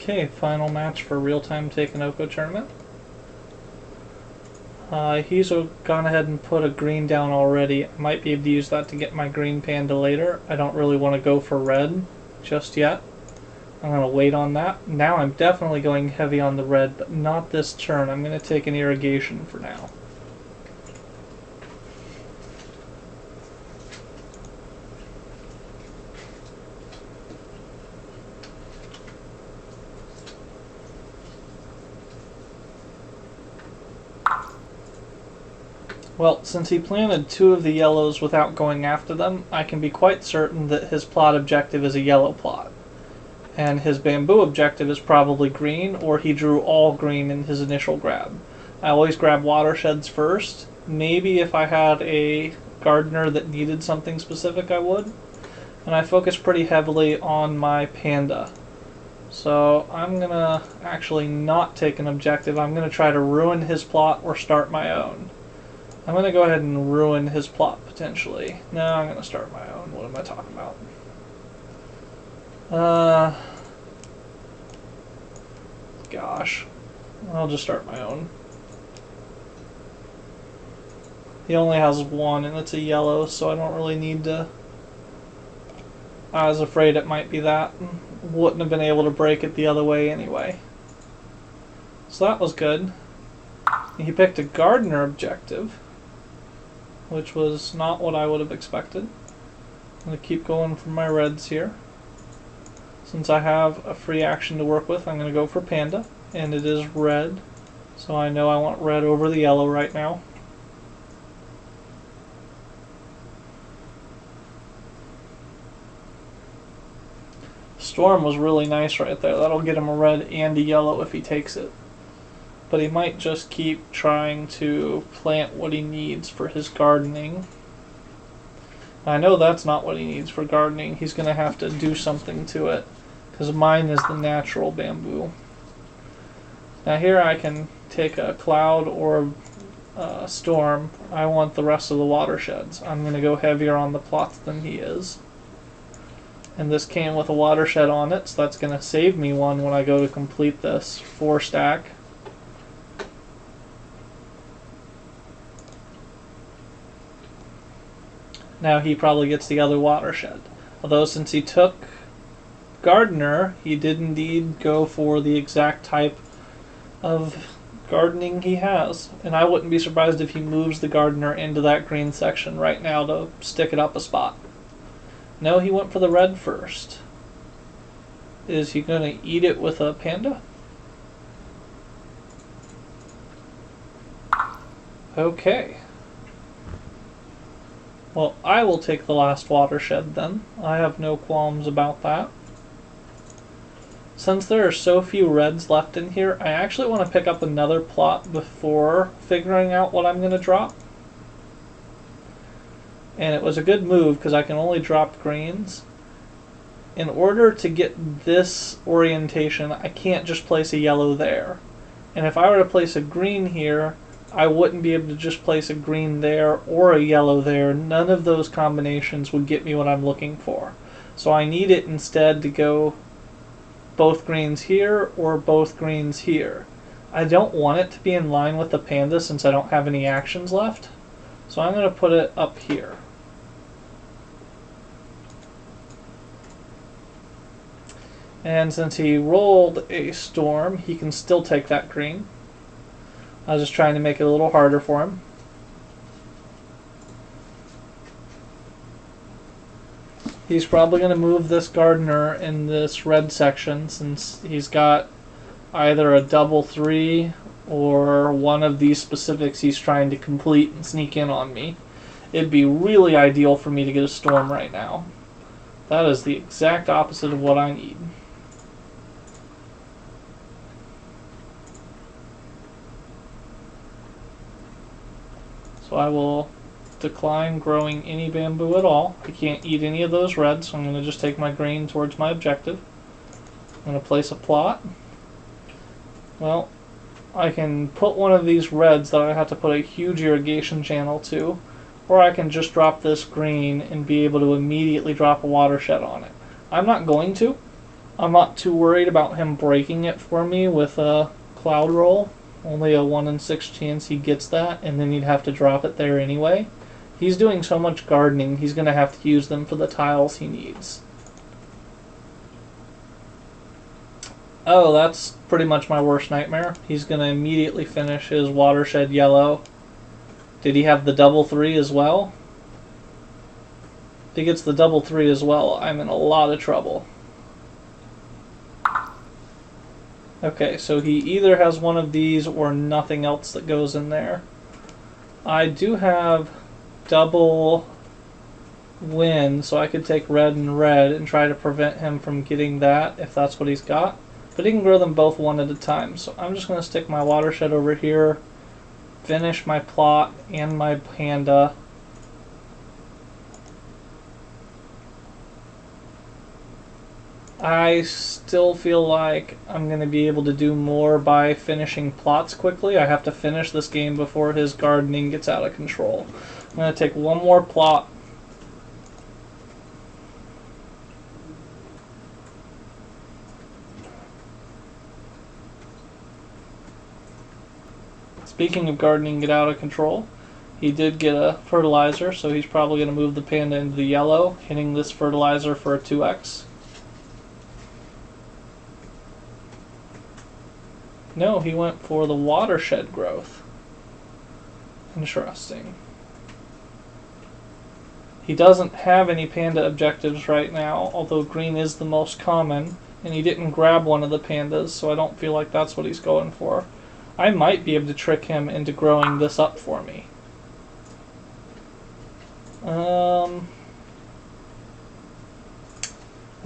Okay, final match for real-time Takenoko tournament. He's gone ahead and put a green down already. I might be able to use that to get my green panda later. I don't really want to go for red just yet. I'm going to wait on that. Now I'm definitely going heavy on the red, but not this turn. I'm going to take an irrigation for now. Well, since he planted two of the yellows without going after them, I can be quite certain that his plot objective is a yellow plot. And his bamboo objective is probably green, or he drew all green in his initial grab. I always grab watersheds first. Maybe if I had a gardener that needed something specific, I would. And I focus pretty heavily on my panda. So I'm going to actually not take an objective. I'm going to try to ruin his plot or start my own. I'm going to go ahead and ruin his plot, potentially. No, I'm going to start my own. What am I talking about? Gosh. I'll just start my own. He only has one, and it's a yellow, so I don't really need to... I was afraid it might be that. Wouldn't have been able to break it the other way anyway. So that was good. He picked a gardener objective, which was not what I would have expected. I'm going to keep going for my reds here. Since I have a free action to work with, I'm going to go for panda, and it is red, so I know I want red over the yellow right now. Storm was really nice right there. That'll get him a red and a yellow if he takes it. But he might just keep trying to plant what he needs for his gardening. I know that's not what he needs for gardening. He's going to have to do something to it, because mine is the natural bamboo. Now here I can take a cloud or a storm. I want the rest of the watersheds. I'm going to go heavier on the plots than he is. And this came with a watershed on it, so that's going to save me one when I go to complete this 4-stack. Now he probably gets the other watershed. Although since he took gardener, he did indeed go for the exact type of gardening he has. And I wouldn't be surprised if he moves the gardener into that green section right now to stick it up a spot. No, he went for the red first. Is he going to eat it with a panda? Okay. Well, I will take the last watershed then. I have no qualms about that. Since there are so few reds left in here, I actually want to pick up another plot before figuring out what I'm going to drop. And it was a good move because I can only drop greens. In order to get this orientation, I can't just place a yellow there. And if I were to place a green here, I wouldn't be able to just place a green there or a yellow there. None of those combinations would get me what I'm looking for. So I need it instead to go both greens here or both greens here. I don't want it to be in line with the panda since I don't have any actions left. So I'm going to put it up here. And since he rolled a storm, he can still take that green. I was just trying to make it a little harder for him. He's probably going to move this gardener in this red section since he's got either a double 3 or one of these specifics he's trying to complete and sneak in on me. It'd be really ideal for me to get a storm right now. That is the exact opposite of what I need. So I will decline growing any bamboo at all. I can't eat any of those reds, so I'm going to just take my green towards my objective. I'm going to place a plot. Well, I can put one of these reds that I have to put a huge irrigation channel to, or I can just drop this green and be able to immediately drop a watershed on it. I'm not going to. I'm not too worried about him breaking it for me with a cloud roll. Only a 1 in 6 chance he gets that, and then you'd have to drop it there anyway. He's doing so much gardening, he's going to have to use them for the tiles he needs. Oh, that's pretty much my worst nightmare. He's going to immediately finish his watershed yellow. Did he have the double 3 as well? If he gets the double 3 as well, I'm in a lot of trouble. Okay, so he either has one of these or nothing else that goes in there. I do have double win, so I could take red and red and try to prevent him from getting that if that's what he's got. But he can grow them both one at a time. So I'm just going to stick my watershed over here, finish my plot and my panda. I still feel like I'm going to be able to do more by finishing plots quickly. I have to finish this game before his gardening gets out of control. I'm going to take one more plot. Speaking of gardening get out of control, he did get a fertilizer, so he's probably going to move the panda into the yellow, hitting this fertilizer for a 2x. No, he went for the watershed growth. Interesting. He doesn't have any panda objectives right now, although green is the most common, and he didn't grab one of the pandas, so I don't feel like that's what he's going for. I might be able to trick him into growing this up for me. I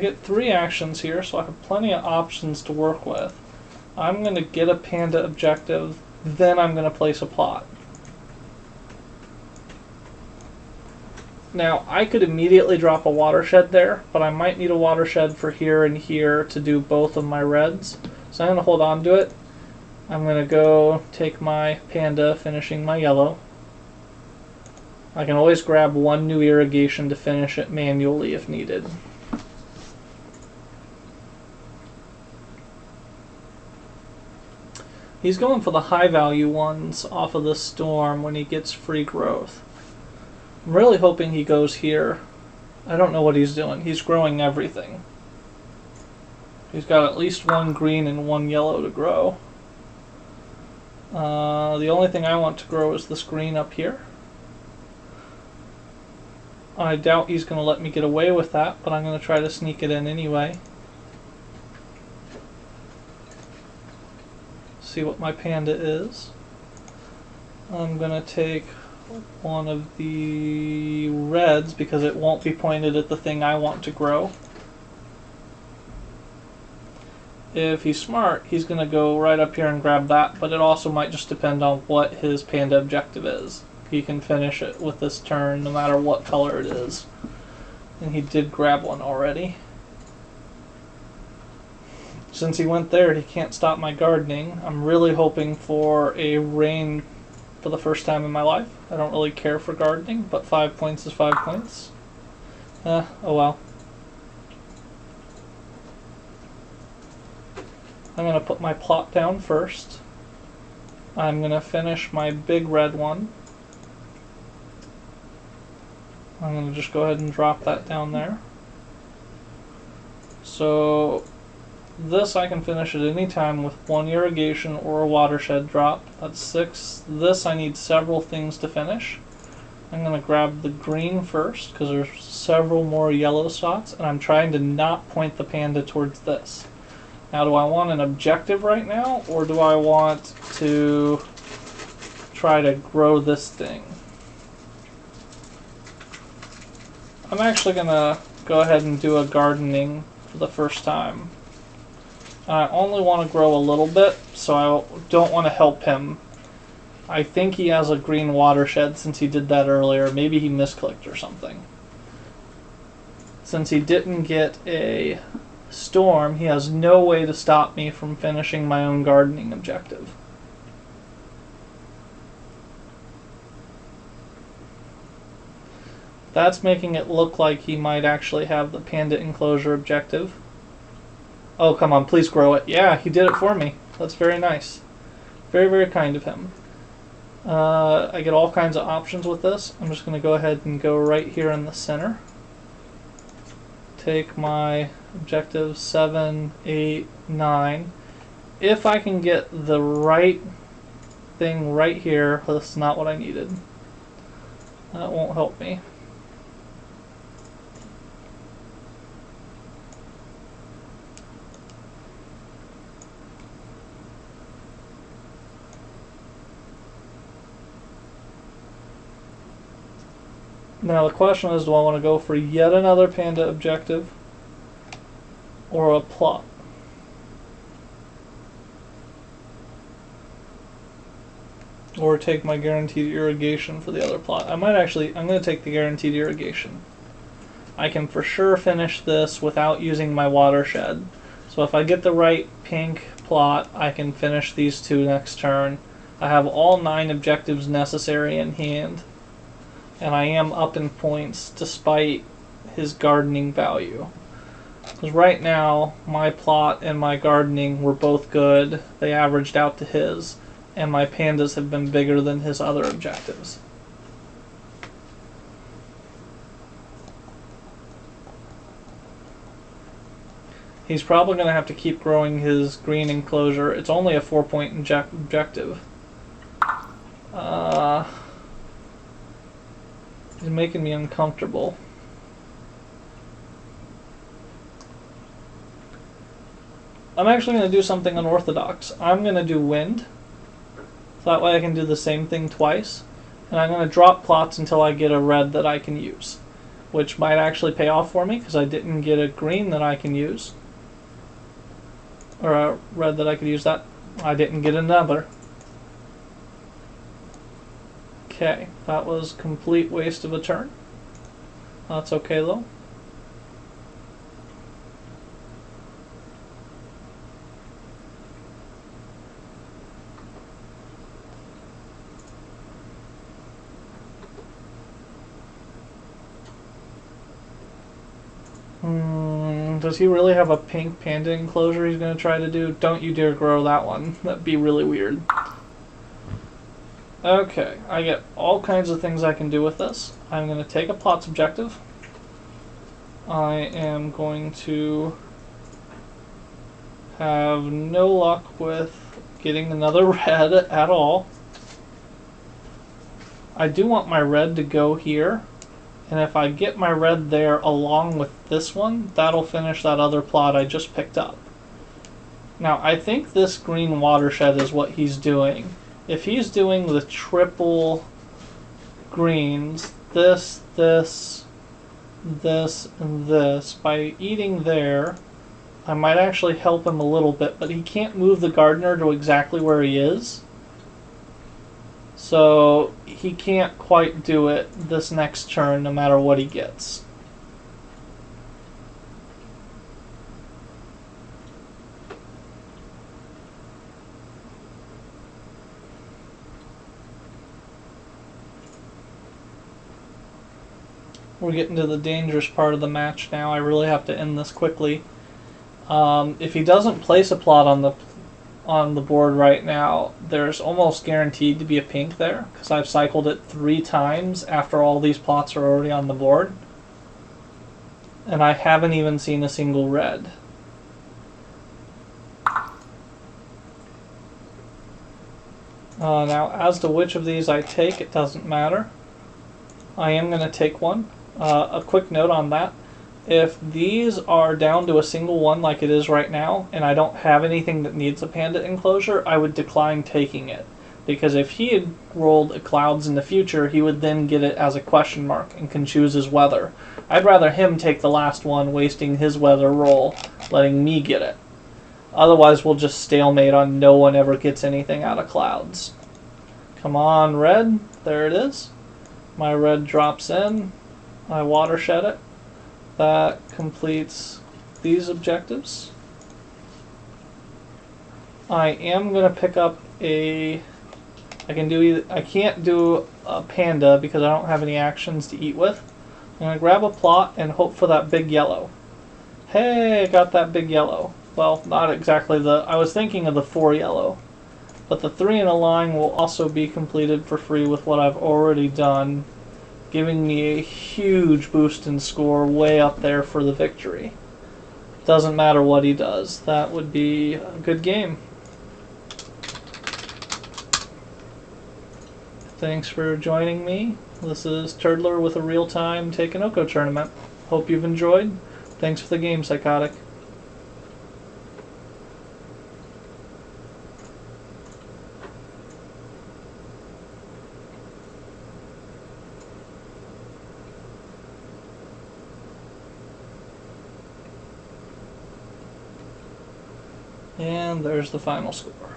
get 3 actions here, so I have plenty of options to work with. I'm going to get a panda objective, then I'm going to place a plot. Now, I could immediately drop a watershed there, but I might need a watershed for here and here to do both of my reds. So I'm going to hold on to it. I'm going to go take my panda, finishing my yellow. I can always grab one new irrigation to finish it manually if needed. He's going for the high value ones off of the storm when he gets free growth. I'm really hoping he goes here. I don't know what he's doing. He's growing everything. He's got at least 1 green and 1 yellow to grow. The only thing I want to grow is this green up here. I doubt he's going to let me get away with that, but I'm going to try to sneak it in anyway. See what my panda is. I'm going to take one of the reds because it won't be pointed at the thing I want to grow. If he's smart, he's going to go right up here and grab that, but it also might just depend on what his panda objective is. He can finish it with this turn no matter what color it is. And he did grab one already. Since he went there, he can't stop my gardening. I'm really hoping for a rain for the first time in my life. I don't really care for gardening, but 5 points is 5 points. Oh well. I'm going to put my plot down first. I'm going to finish my big red one. I'm going to just go ahead and drop that down there. So this I can finish at any time with 1 irrigation or a watershed drop. That's 6. This I need several things to finish. I'm going to grab the green first because there's several more yellow spots, and I'm trying to not point the panda towards this. Now, do I want an objective right now, or do I want to try to grow this thing? I'm actually going to go ahead and do a gardening for the first time. I only want to grow a little bit, so I don't want to help him. I think he has a green watershed since he did that earlier. Maybe he misclicked or something. Since he didn't get a storm, he has no way to stop me from finishing my own gardening objective. That's making it look like he might actually have the panda enclosure objective. Oh, come on, please grow it. Yeah, he did it for me. That's very nice. Very, very kind of him. I get all kinds of options with this. I'm just going to go ahead and go right here in the center. Take my objectives 7, 8, 9. If I can get the right thing right here, that's not what I needed. That won't help me. Now the question is, do I want to go for yet another panda objective or a plot? Or take my guaranteed irrigation for the other plot. I'm going to take the guaranteed irrigation. I can for sure finish this without using my watershed. So if I get the right pink plot, I can finish these two next turn. I have all 9 objectives necessary in hand. And I am up in points despite his gardening value. Because right now, my plot and my gardening were both good. They averaged out to his. And my pandas have been bigger than his other objectives. He's probably going to have to keep growing his green enclosure. It's only a 4-point objective. He's making me uncomfortable. I'm actually going to do something unorthodox. I'm going to do wind. So that way I can do the same thing twice. And I'm going to drop plots until I get a red that I can use. Which might actually pay off for me because I didn't get a green that I can use. Or a red that I could use that. I didn't get another. Okay, that was a complete waste of a turn. That's okay though. Does he really have a pink panda enclosure he's going to try to do? Don't you dare grow that one. That'd be really weird. Okay, I get all kinds of things I can do with this. I'm going to take a plots objective. I am going to have no luck with getting another red at all. I do want my red to go here. And if I get my red there along with this one, that'll finish that other plot I just picked up. Now, I think this green watershed is what he's doing. If he's doing the triple greens, this, this, this, and this, by eating there, I might actually help him a little bit, but he can't move the gardener to exactly where he is. So he can't quite do it this next turn no matter what he gets. We're getting to the dangerous part of the match now. I really have to end this quickly. If he doesn't place a plot on the board right now, there's almost guaranteed to be a pink there because I've cycled it 3 times after all these plots are already on the board. And I haven't even seen a single red. Now, as to which of these I take, it doesn't matter. I am going to take one. A quick note on that. If these are down to a single one like it is right now, and I don't have anything that needs a panda enclosure, I would decline taking it. Because if he had rolled clouds in the future, he would then get it as a question mark and can choose his weather. I'd rather him take the last one, wasting his weather roll, letting me get it. Otherwise, we'll just stalemate on no one ever gets anything out of clouds. Come on, red. There it is. My red drops in. I watershed it. That completes these objectives. I am going to pick up a... I can't do a panda because I don't have any actions to eat with. I'm going to grab a plot and hope for that big yellow. Hey, I got that big yellow. well, not exactly I was thinking of the 4 yellow. But the 3 in a line will also be completed for free with what I've already done, giving me a huge boost in score way up there for the victory. Doesn't matter what he does. That would be a good game. Thanks for joining me. This is Turtler with a real-time Takenoko tournament. Hope you've enjoyed. Thanks for the game, Psychotic. And there's the final score.